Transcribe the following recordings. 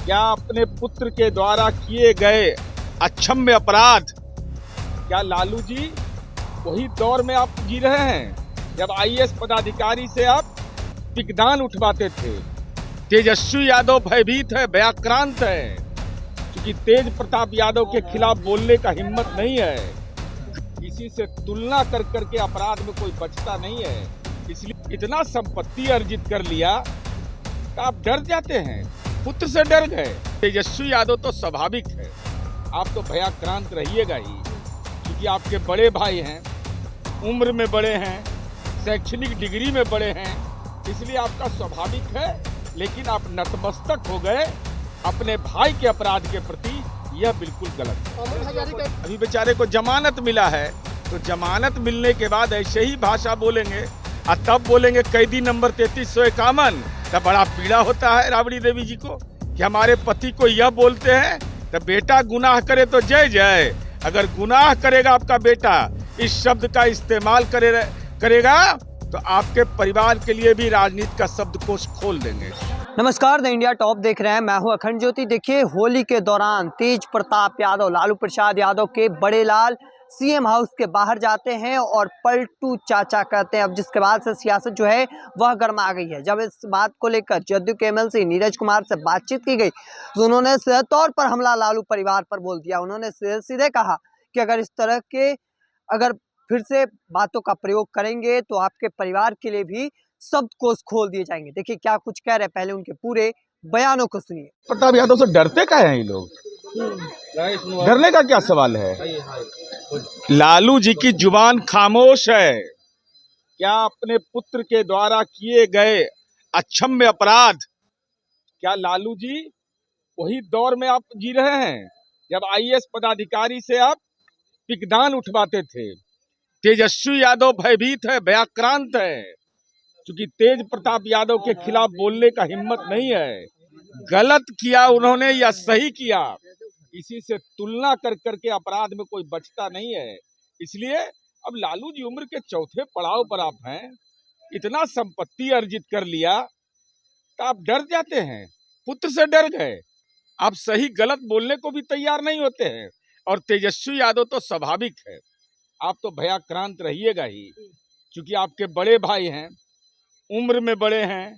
क्या अपने पुत्र के द्वारा किए गए अक्षम्य अपराध, क्या लालू जी वही दौर में आप जी रहे हैं जब आईएएस पदाधिकारी से आप पिकदान उठवाते थे? तेजस्वी यादव भयभीत है, भयाक्रांत है, क्योंकि तेज प्रताप यादव के खिलाफ बोलने का हिम्मत नहीं है। किसी से तुलना कर करके अपराध में कोई बचता नहीं है, इसलिए इतना संपत्ति अर्जित कर लिया कि आप डर जाते हैं, पुत्र से डर गए। तेजस्वी यादव तो स्वाभाविक है, आप तो भयाक्रांत रहिएगा ही, क्योंकि आपके बड़े भाई हैं, उम्र में बड़े हैं, शैक्षणिक डिग्री में बड़े हैं, इसलिए आपका स्वाभाविक है। लेकिन आप नतमस्तक हो गए अपने भाई के अपराध के प्रति, यह बिल्कुल गलत है। अभी बेचारे को जमानत मिला है, तो जमानत मिलने के बाद ऐसे ही भाषा बोलेंगे और तब बोलेंगे कैदी नंबर 3351, तब बड़ा पीड़ा होता है राबड़ी देवी जी को कि हमारे पति को यह बोलते हैं। तो बेटा गुनाह करे तो जय जय, अगर गुनाह करेगा आपका बेटा, इस शब्द का इस्तेमाल करेगा तो आपके परिवार के लिए भी राजनीति का शब्दकोश खोल देंगे। नमस्कार, द इंडिया टॉप देख रहे हैं, मैं हूं अखंड ज्योति। देखिए, होली के दौरान तेज प्रताप यादव, लालू प्रसाद यादव के बड़े लाल सीएम हाउस के बाहर जाते हैं और पलटू चाचा कहते हैं। अब जिसके बाद से सियासत जो है वह गर्मा गई है। जब इस बात को लेकर जदयू के एमएलसी नीरज कुमार से बातचीत की गई तो उन्होंने सीधे तौर पर हमला लालू परिवार पर बोल दिया। उन्होंने सीधे कहा कि अगर फिर से बातों का प्रयोग करेंगे तो आपके परिवार के लिए भी शब्दकोश खोल दिए जाएंगे। देखिए क्या कुछ कह रहे हैं, पहले उनके पूरे बयानों को सुनिए। प्रताप यादव से डरते क्या हैं ये लोग? डरने का क्या सवाल है? लालू जी की जुबान खामोश है। क्या अपने पुत्र के द्वारा किए गए अक्षम्य अपराध, क्या लालू जी वही दौर में आप जी रहे हैं जब आईएएस पदाधिकारी से आप पिकदान उठवाते थे? तेजस्वी यादव भयभीत है, भयाक्रांत है, क्योंकि तेज प्रताप यादव के खिलाफ बोलने का हिम्मत नहीं है। गलत किया उन्होंने या सही किया, इसी से तुलना कर करके अपराध में कोई बचता नहीं है। इसलिए अब लालू जी उम्र के चौथे पड़ाव पर आप हैं, इतना संपत्ति अर्जित कर लिया तो आप डर जाते हैं, पुत्र से डर गए, आप सही गलत बोलने को भी तैयार नहीं होते हैं। और तेजस्वी यादव तो स्वाभाविक है, आप तो भयाक्रांत रहिएगा ही, क्योंकि आपके बड़े भाई हैं, उम्र में बड़े हैं,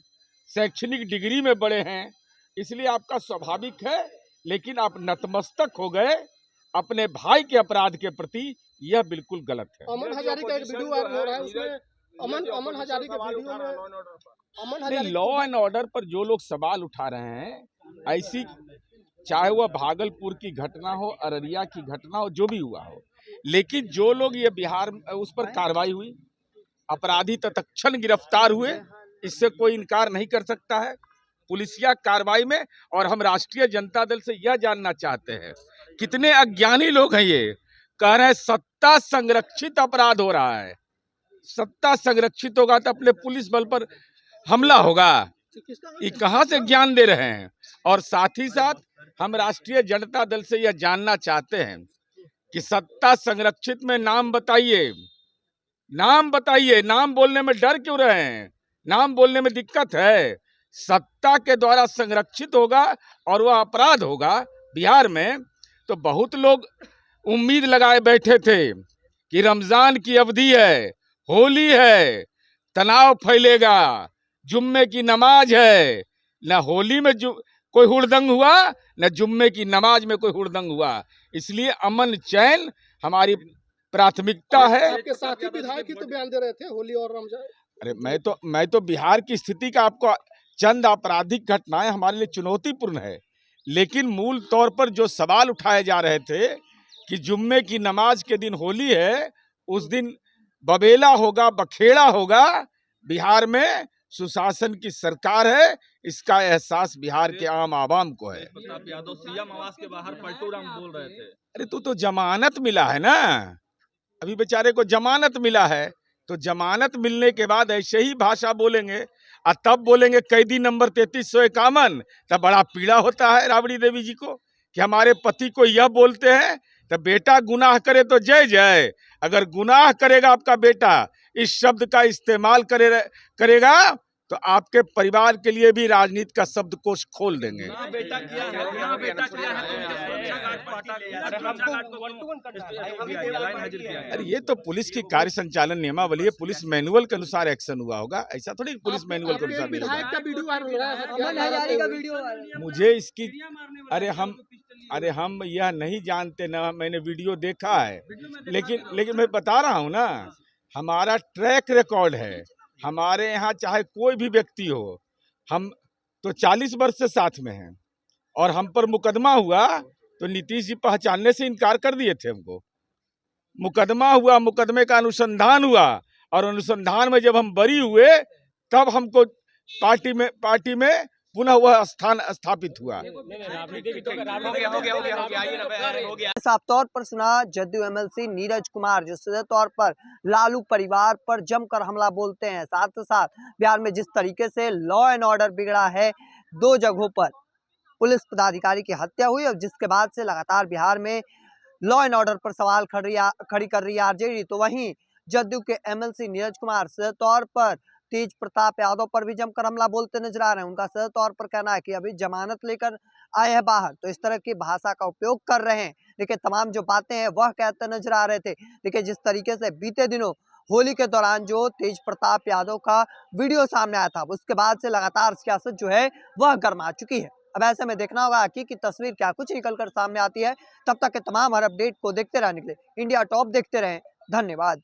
शैक्षणिक डिग्री में बड़े हैं, इसलिए आपका स्वाभाविक है। लेकिन आप नतमस्तक हो गए अपने भाई के अपराध के प्रति, यह बिल्कुल गलत है। अमन हजारी का एक वीडियो वायरल हो रहा है, उसमें अमन हजारी के वीडियो में लॉ एंड ऑर्डर पर जो लोग सवाल उठा रहे हैं, ऐसी चाहे वह भागलपुर की घटना हो, अररिया की घटना हो, जो भी हुआ हो, लेकिन जो लोग ये बिहार उस पर कार्रवाई हुई, अपराधी तत्क्षण गिरफ्तार हुए, इससे कोई इनकार नहीं कर सकता है पुलिसिया कार्रवाई में। और हम राष्ट्रीय जनता दल से यह जानना चाहते हैं, कितने अज्ञानी लोग हैं, ये कह रहे हैं सत्ता संरक्षित अपराध हो रहा है। सत्ता संरक्षित होगा तो अपने पुलिस बल पर हमला होगा, ये कहां से ज्ञान दे रहे हैं? और साथ ही साथ हम राष्ट्रीय जनता दल से यह जानना चाहते हैं कि सत्ता संरक्षित में नाम बताइए, नाम बताइए, नाम बोलने में डर क्यों रहे हैं? नाम बोलने में दिक्कत है। सत्ता के द्वारा संरक्षित होगा और वह अपराध होगा बिहार में, तो बहुत लोग उम्मीद लगाए बैठे थे कि रमजान की अवधि है, होली है, तनाव फैलेगा, जुम्मे की नमाज है, न होली में कोई हुड़दंग हुआ, न जुम्मे की नमाज में कोई हुड़दंग हुआ। इसलिए अमन चैन हमारी प्राथमिकता है। आपके साथी विधायक ही तो बयान दे रहे थे होली और रमजान। अरे मैं तो बिहार की स्थिति का आपको चंद आपराधिक घटनाएं हमारे लिए चुनौतीपूर्ण है, लेकिन मूल तौर पर जो सवाल उठाए जा रहे थे कि जुम्मे की नमाज के दिन होली है, उस दिन बबेला होगा, बखेड़ा होगा, बिहार में सुशासन की सरकार है, इसका एहसास बिहार के आम आवाम को है। प्रताप यादव सीएम आवास के बाहर पलटू राम बोल रहे थे। अरे तो जमानत मिला है ना, अभी बेचारे को जमानत मिला है, तो जमानत मिलने के बाद ऐसे ही भाषा बोलेंगे और तब बोलेंगे कैदी नंबर 3351, तब बड़ा पीड़ा होता है राबड़ी देवी जी को कि हमारे पति को यह बोलते हैं। तो बेटा गुनाह करे तो जय जय, अगर गुनाह करेगा आपका बेटा, इस शब्द का इस्तेमाल करेगा तो आपके परिवार के लिए भी राजनीति का शब्दकोश खोल देंगे। बेटा किया है, यहाँ बेटा किया है, अरे ये तो पुलिस की कार्य संचालन नियमावली है, पुलिस मैनुअल के अनुसार एक्शन हुआ होगा, ऐसा थोड़ी पुलिस मैनुअल के अनुसार नहीं विधायक होगा। का वीडियो वायरल हो रहा है अमन हजारी का वीडियो मुझे इसकी अरे हम यह नहीं जानते ना, मैंने वीडियो देखा है, लेकिन मैं बता रहा हूँ ना, हमारा ट्रैक रिकॉर्ड है। हमारे यहाँ चाहे कोई भी व्यक्ति हो, हम तो 40 वर्ष से साथ में हैं, और हम पर मुकदमा हुआ तो नीतीश जी पहचानने से इनकार कर दिए थे हमको। मुकदमा हुआ, मुकदमे का अनुसंधान हुआ, और अनुसंधान में जब हम बरी हुए तब हमको पार्टी में पुनः वह स्थान स्थापित हुआ। साफ तौर पर सुना जदयू एमएलसी नीरज कुमार, जो सीधे तौर पर लालू परिवार पर जमकर हमला बोलते हैं। साथ ही साथ बिहार में जिस तरीके से लॉ एंड ऑर्डर बिगड़ा है, 2 जगहों पर पुलिस पदाधिकारी की हत्या हुई, और जिसके बाद से लगातार बिहार में लॉ एंड ऑर्डर पर सवाल खड़ी कर रही है आरजेडी, तो वहीं जदयू के एमएलसी नीरज कुमार सीधे तौर पर तेज प्रताप यादव पर भी जमकर हमला बोलते नजर आ रहे हैं। उनका सीधे तौर पर कहना है कि अभी जमानत लेकर आए हैं बाहर, तो इस तरह की भाषा का उपयोग कर रहे हैं। देखिए, तमाम जो बातें हैं वह कहते नजर आ रहे थे। देखिए, जिस तरीके से बीते दिनों होली के दौरान जो तेज प्रताप यादव का वीडियो सामने आया था, उसके बाद से लगातार सियासत जो है वह गर्मा चुकी है। अब ऐसे में देखना होगा कि तस्वीर क्या कुछ निकलकर सामने आती है। तब तक के तमाम हर अपडेट को देखते रहने के लिए इंडिया टॉप देखते रहें। धन्यवाद।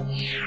Yeah.